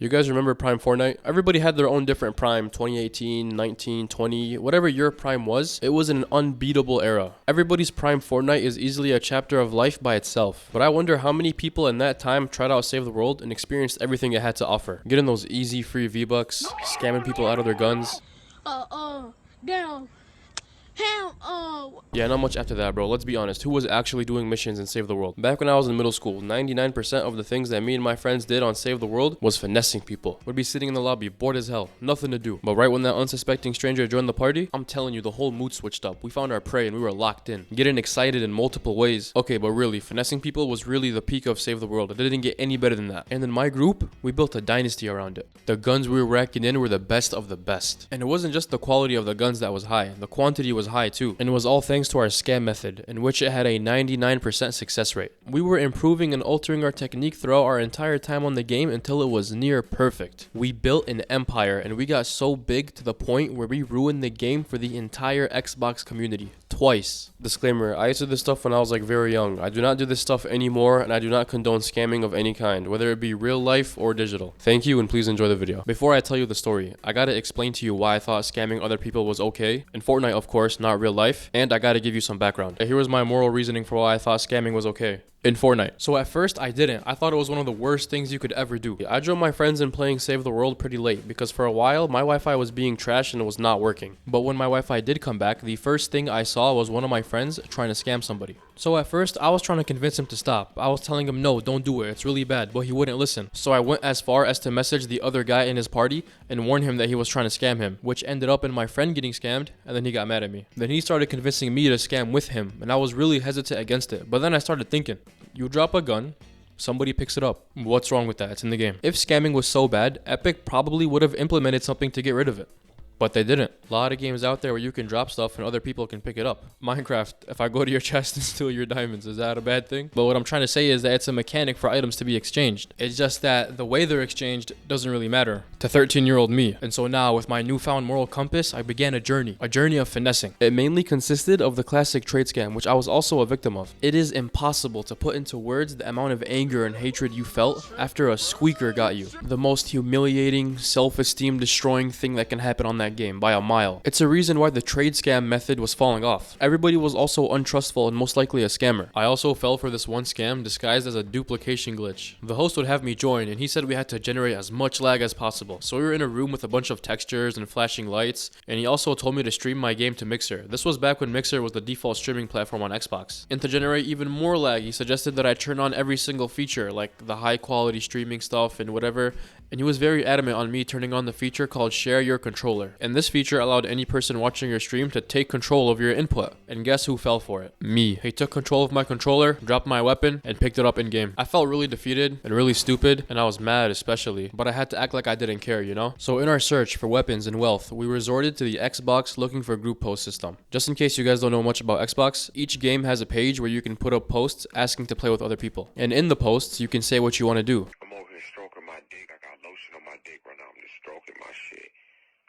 You guys remember Prime Fortnite? Everybody had their own different Prime, 2018, 19, 20, whatever your Prime was, it was an unbeatable era. Everybody's Prime Fortnite is easily a chapter of life by itself. But I wonder how many people in that time tried out Save the World and experienced everything it had to offer. Getting those easy free V-Bucks, scamming people out of their guns. Damn. Yeah, not much after that, bro. Let's be honest. Who was actually doing missions in Save the World? Back when I was in middle school, 99% of the things that me and my friends did on Save the World was finessing people. We'd be sitting in the lobby, bored as hell, nothing to do. But right when that unsuspecting stranger joined the party, I'm telling you, the whole mood switched up. We found our prey and we were locked in, getting excited in multiple ways. Okay, but really, finessing people was really the peak of Save the World. It didn't get any better than that. And in my group, we built a dynasty around it. The guns we were racking in were the best of the best. And it wasn't just the quality of the guns that was high. The quantity was high too. And it was all thanks to our scam method, in which it had a 99% success rate. We were improving and altering our technique throughout our entire time on the game until it was near perfect. We built an empire, and we got so big to the point where we ruined the game for the entire Xbox community. Twice. Disclaimer, I used to do this stuff when I was like very young. I do not do this stuff anymore, and I do not condone scamming of any kind, whether it be real life or digital. Thank you, and please enjoy the video. Before I tell you the story, I gotta explain to you why I thought scamming other people was okay. In Fortnite, of course, not real life. And I gotta give you some background. Here was my moral reasoning for why I thought scamming was okay in Fortnite. So at first I didn't. I thought it was one of the worst things you could ever do. I joined my friends in playing Save the World pretty late because for a while my Wi-Fi was being trashed and it was not working. But when my Wi-Fi did come back, the first thing I saw was one of my friends trying to scam somebody. So at first I was trying to convince him to stop. I was telling him, no, don't do it, it's really bad, but he wouldn't listen. So I went as far as to message the other guy in his party and warn him that he was trying to scam him, which ended up in my friend getting scammed, and then he got mad at me. Then he started convincing me to scam with him, and I was really hesitant against it. But then I started thinking, you drop a gun, somebody picks it up. What's wrong with that? It's in the game. If scamming was so bad, Epic probably would have implemented something to get rid of it. But they didn't. A lot of games out there where you can drop stuff and other people can pick it up. Minecraft, if I go to your chest and steal your diamonds, is that a bad thing? But what I'm trying to say is that it's a mechanic for items to be exchanged. It's just that the way they're exchanged doesn't really matter to 13-year-old me. And so now with my newfound moral compass, I began a journey of finessing. It mainly consisted of the classic trade scam, which I was also a victim of. It is impossible to put into words the amount of anger and hatred you felt after a squeaker got you. The most humiliating, self-esteem destroying thing that can happen on that game by a mile. It's a reason why the trade scam method was falling off. Everybody was also untrustful and most likely a scammer. I also fell for this one scam disguised as a duplication glitch. The host would have me join and he said we had to generate as much lag as possible. So we were in a room with a bunch of textures and flashing lights, and he also told me to stream my game to Mixer. This was back when Mixer was the default streaming platform on Xbox. And to generate even more lag, he suggested that I turn on every single feature, like the high quality streaming stuff and whatever. And he was very adamant on me turning on the feature called Share Your Controller. And this feature allowed any person watching your stream to take control of your input. And guess who fell for it? Me. He took control of my controller, dropped my weapon, and picked it up in game. I felt really defeated and really stupid, and I was mad especially, but I had to act like I didn't care, you know? So in our search for weapons and wealth, we resorted to the Xbox looking for group post system. Just in case you guys don't know much about Xbox, each game has a page where you can put up posts asking to play with other people. And in the posts, you can say what you want to do. I'm over here stroking my dick. I got lotion on my dick right now. I'm just stroking my shit.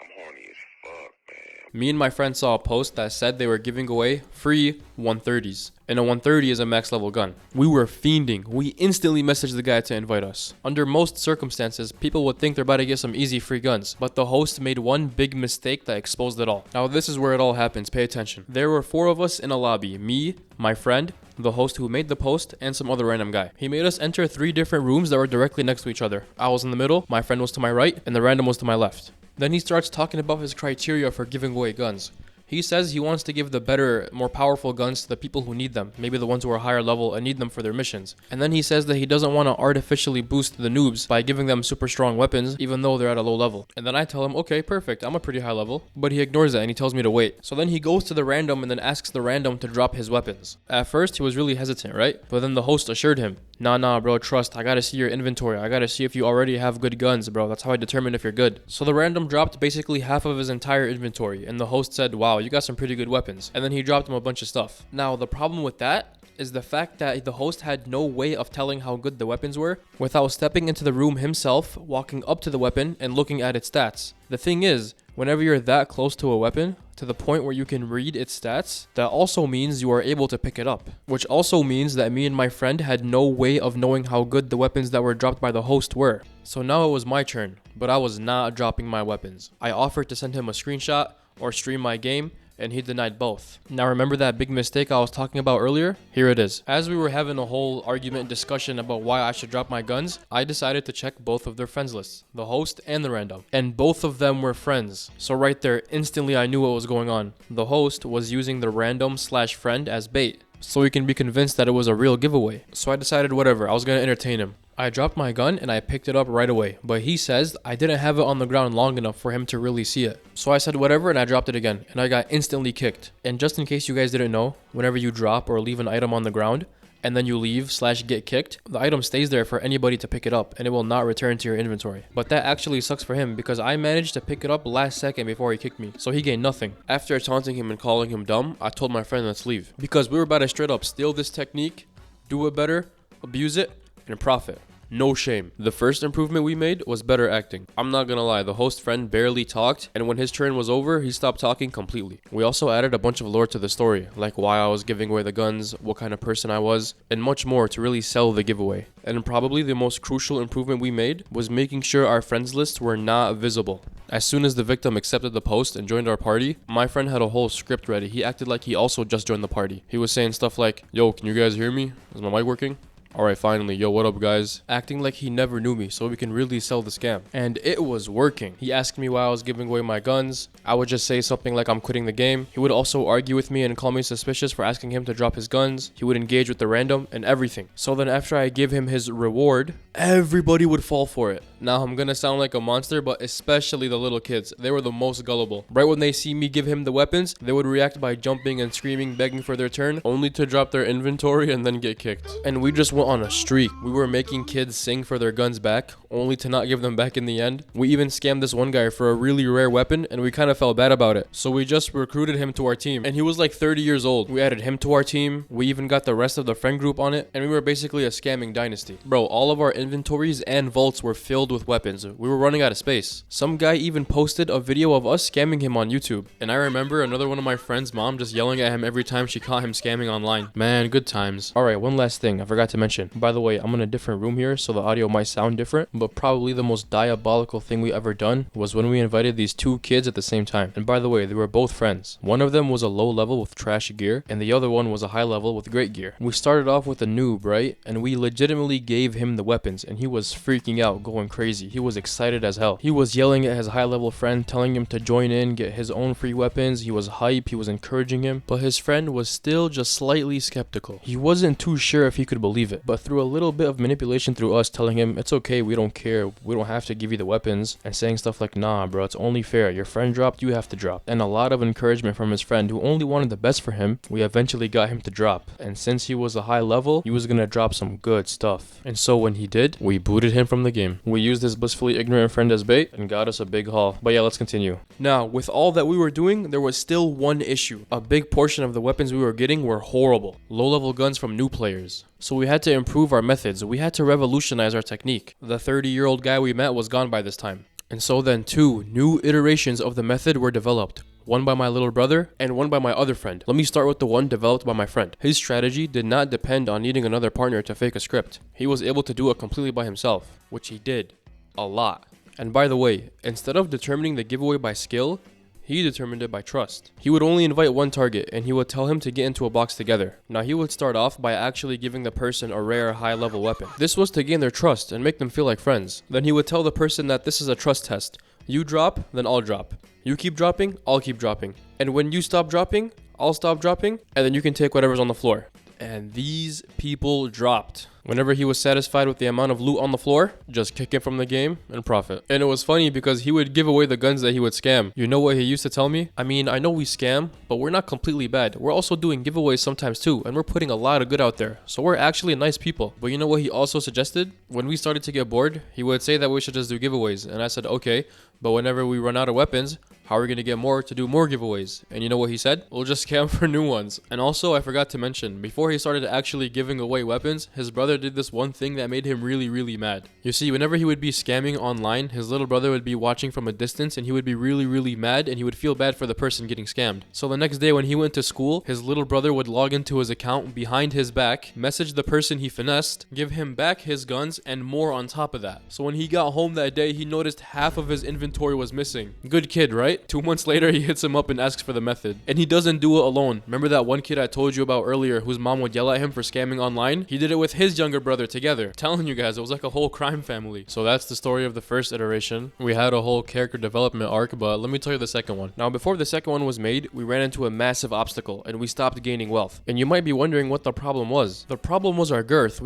I'm horny as fuck, man. Me and my friend saw a post that said they were giving away free 130s. And a 130 is a max level gun. We were fiending. We instantly messaged the guy to invite us. Under most circumstances, people would think they're about to get some easy free guns. But the host made one big mistake that exposed it all. Now this is where it all happens. Pay attention. There were 4 of us in a lobby. Me, my friend, the host who made the post, and some other random guy. He made us enter 3 different rooms that were directly next to each other. I was in the middle, my friend was to my right, and the random was to my left. Then he starts talking about his criteria for giving away guns. He says he wants to give the better, more powerful guns to the people who need them, maybe the ones who are higher level and need them for their missions. And then he says that he doesn't want to artificially boost the noobs by giving them super strong weapons, even though they're at a low level. And then I tell him, okay, perfect, I'm a pretty high level. But he ignores that and he tells me to wait. So then he goes to the random and then asks the random to drop his weapons. At first, he was really hesitant, right? But then the host assured him, nah, bro, trust, I gotta see your inventory. I gotta see if you already have good guns, bro. That's how I determine if you're good. So the random dropped basically half of his entire inventory, and the host said, wow, you got some pretty good weapons. And then he dropped him a bunch of stuff. Now, the problem with that is the fact that the host had no way of telling how good the weapons were without stepping into the room himself, walking up to the weapon, and looking at its stats. The thing is, Whenever you're that close to a weapon, to the point where you can read its stats, that also means you are able to pick it up. Which also means that me and my friend had no way of knowing how good the weapons that were dropped by the host were. So now it was my turn, but I was not dropping my weapons. I offered to send him a screenshot or stream my game, and he denied both. Now remember that big mistake I was talking about earlier? Here it is. As we were having a whole argument discussion about why I should drop my guns, I decided to check both of their friends lists, the host and the random. And both of them were friends. So right there, instantly I knew what was going on. The host was using the random/friend as bait, so he can be convinced that it was a real giveaway. So I decided whatever, I was gonna entertain him. I dropped my gun and I picked it up right away, but he says I didn't have it on the ground long enough for him to really see it. So I said whatever and I dropped it again, and I got instantly kicked. And just in case you guys didn't know, whenever you drop or leave an item on the ground, and then you leave/get kicked, the item stays there for anybody to pick it up and it will not return to your inventory. But that actually sucks for him because I managed to pick it up last second before he kicked me, so he gained nothing. After taunting him and calling him dumb, I told my friend let's leave, because we were about to straight up steal this technique, do it better, abuse it, and profit. No shame. The first improvement we made was better acting. I'm not gonna lie, the host friend barely talked, and when his turn was over, he stopped talking completely. We also added a bunch of lore to the story, like why I was giving away the guns, what kind of person I was, and much more to really sell the giveaway. And probably the most crucial improvement we made was making sure our friends lists were not visible. As soon as the victim accepted the post and joined our party, my friend had a whole script ready. He acted like he also just joined the party. He was saying stuff like, "Yo, can you guys hear me? Is my mic working? Alright, finally, yo, what up guys?" Acting like he never knew me so we can really sell the scam. And it was working. He asked me why I was giving away my guns. I would just say something like I'm quitting the game. He would also argue with me and call me suspicious for asking him to drop his guns. He would engage with the random and everything. So then after I give him his reward, everybody would fall for it. Now I'm gonna sound like a monster, but especially the little kids. They were the most gullible. Right when they see me give him the weapons, they would react by jumping and screaming, begging for their turn, only to drop their inventory and then get kicked. And we just went on a streak. We were making kids sing for their guns back, only to not give them back in the end. We even scammed this one guy for a really rare weapon, and we kind of felt bad about it. So we just recruited him to our team, and he was like 30 years old. We added him to our team. We even got the rest of the friend group on it, and we were basically a scamming dynasty. Bro, all of our inventories and vaults were filled with weapons. We were running out of space. Some guy even posted a video of us scamming him on YouTube. And I remember another one of my friend's mom just yelling at him every time she caught him scamming online. Man, good times. Alright, one last thing I forgot to mention. By the way, I'm in a different room here, so the audio might sound different, but probably the most diabolical thing we ever done was when we invited these two kids at the same time. And by the way, they were both friends. One of them was a low level with trash gear, and the other one was a high level with great gear. We started off with a noob, right? And we legitimately gave him the weapons, and he was freaking out, going crazy. He was excited as hell. He was yelling at his high level friend, telling him to join in, get his own free weapons. He was hype, he was encouraging him, but his friend was still just slightly skeptical. He wasn't too sure if he could believe it, but through a little bit of manipulation through us telling him, it's okay, we don't care, we don't have to give you the weapons, and saying stuff like, nah bro, it's only fair, your friend dropped, you have to drop, and a lot of encouragement from his friend who only wanted the best for him, we eventually got him to drop. And since he was a high level, he was gonna drop some good stuff. And so when he did, we booted him from the game. We used his blissfully ignorant friend as bait and got us a big haul. But yeah, let's continue. Now, with all that we were doing, there was still one issue. A big portion of the weapons we were getting were horrible. Low-level guns from new players. So we had to improve our methods. We had to revolutionize our technique. The 30-year-old guy we met was gone by this time. And so then 2 new iterations of the method were developed. One by my little brother and one by my other friend. Let me start with the one developed by my friend. His strategy did not depend on needing another partner to fake a script. He was able to do it completely by himself, which he did a lot. And by the way, instead of determining the giveaway by skill, he determined it by trust. He would only invite one target and he would tell him to get into a box together. Now he would start off by actually giving the person a rare high level weapon. This was to gain their trust and make them feel like friends. Then he would tell the person that this is a trust test. You drop, then I'll drop. You keep dropping, I'll keep dropping. And when you stop dropping, I'll stop dropping, and then you can take whatever's on the floor. And these people dropped. Whenever he was satisfied with the amount of loot on the floor, just kick it from the game and profit. And it was funny because he would give away the guns that he would scam. You know what he used to tell me? I mean, I know we scam, but we're not completely bad. We're also doing giveaways sometimes too, and we're putting a lot of good out there. So we're actually nice people. But you know what he also suggested? When we started to get bored, he would say that we should just do giveaways. And I said, okay, but whenever we run out of weapons, How are we gonna get more to do more giveaways? And you know what he said? We'll just scam for new ones. And also, I forgot to mention, before he started actually giving away weapons, his brother did this one thing that made him really, really mad. You see, whenever he would be scamming online, his little brother would be watching from a distance and he would be really, really mad and he would feel bad for the person getting scammed. So the next day when he went to school, his little brother would log into his account behind his back, message the person he finessed, give him back his guns and more on top of that. So when he got home that day, he noticed half of his inventory was missing. Good kid, right? 2 months later, he hits him up and asks for the method. And he doesn't do it alone. Remember that one kid I told you about earlier whose mom would yell at him for scamming online? He did it with his younger brother together. Telling you guys, it was like a whole crime family. So that's the story of the first iteration. We had a whole character development arc, but let me tell you the second one. Now, before the second one was made, we ran into a massive obstacle and we stopped gaining wealth. And you might be wondering what the problem was. The problem was our girth.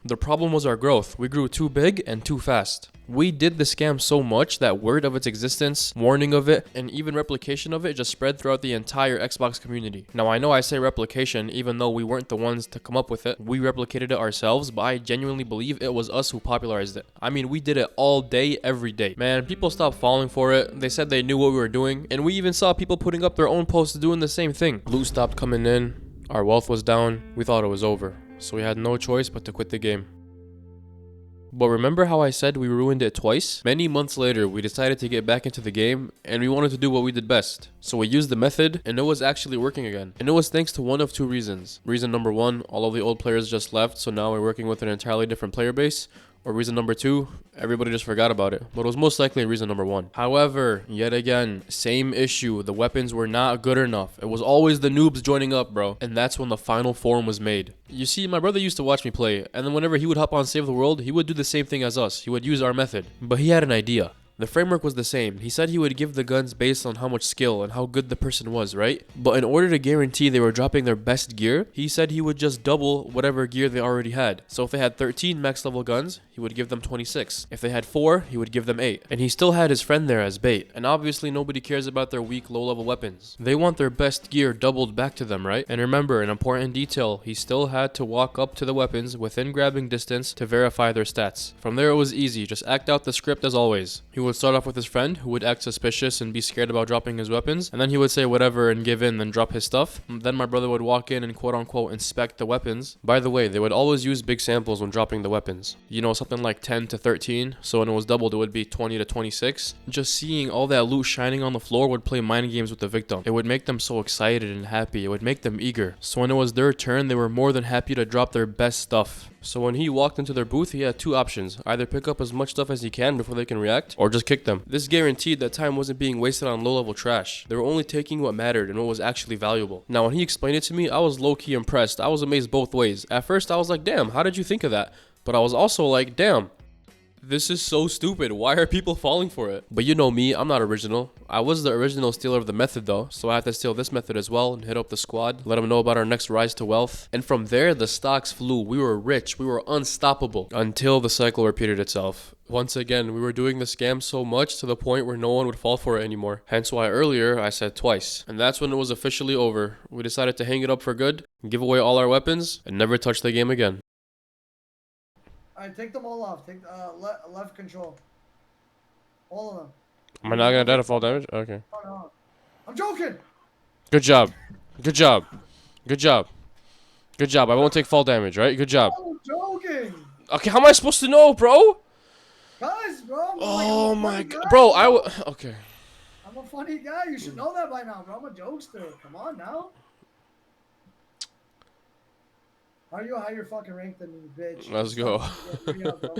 The problem was our growth. We grew too big and too fast. We did the scam so much that word of its existence, warning of it, and even replication of it just spread throughout the entire Xbox community. Now, I know I say replication even though we weren't the ones to come up with it. We replicated it ourselves, but I genuinely believe it was us who popularized it. I mean, we did it all day, every day. Man, people stopped falling for it. They said they knew what we were doing, and we even saw people putting up their own posts doing the same thing. Loot stopped coming in. Our wealth was down. We thought it was over. So we had no choice but to quit the game. But remember how I said we ruined it twice? Many months later, we decided to get back into the game and we wanted to do what we did best. So we used the method and it was actually working again. And it was thanks to one of two reasons. Reason number one, all of the old players just left, so now we're working with an entirely different player base. Or reason number two, everybody just forgot about it. But it was most likely reason number one. However, yet again, same issue. The weapons were not good enough. It was always the noobs joining up, bro. And that's when the final form was made. You see, my brother used to watch me play, and then whenever he would hop on Save the World, he would do the same thing as us. He would use our method. But he had an idea. The framework was the same. He said he would give the guns based on how much skill and how good the person was, right? But in order to guarantee they were dropping their best gear, he said he would just double whatever gear they already had. So if they had 13 max level guns, he would give them 26. If they had 4, he would give them 8. And he still had his friend there as bait. And obviously nobody cares about their weak low level weapons. They want their best gear doubled back to them, right? And remember, an important detail, he still had to walk up to the weapons within grabbing distance to verify their stats. From there it was easy, just act out the script as always. He would start off with his friend who would act suspicious and be scared about dropping his weapons, and then he would say whatever and give in, then drop his stuff. Then my brother would walk in and quote unquote inspect the weapons. By the way, they would always use big samples when dropping the weapons. You know, something like 10 to 13, so when it was doubled it would be 20 to 26. Just seeing all that loot shining on the floor would play mind games with the victim. It would make them so excited and happy. It would make them eager. So when it was their turn, they were more than happy to drop their best stuff. So when he walked into their booth, he had two options. Either pick up as much stuff as he can before they can react, or just kick them. This guaranteed that time wasn't being wasted on low-level trash. They were only taking what mattered and what was actually valuable. Now, when he explained it to me, I was low-key impressed. I was amazed both ways. At first, I was like, damn, how did you think of that? But I was also like, damn, this is so stupid. Why are people falling for it? But you know me, I'm not original. I was the original stealer of the method though, so I had to steal this method as well and hit up the squad, let them know about our next rise to wealth. And from there, the stocks flew. We were rich. We were unstoppable until the cycle repeated itself. Once again, we were doing the scam so much to the point where no one would fall for it anymore. Hence why earlier I said twice. And that's when it was officially over. We decided to hang it up for good, give away all our weapons, and never touch the game again. Alright, take them all off. Take left control. All of them. Am I not gonna die to fall damage? Okay. Oh, no. I'm joking! Good job. Good job. Good job. Good job. I won't take fall damage, right? Good job. I'm joking! Okay, how am I supposed to know, bro? Guys, bro. Oh my god. Bro, okay. I'm a funny guy. You should know that by now, bro. I'm a jokester. Come on now. How you higher fucking ranked than me, bitch? Let's go. Yeah, bro.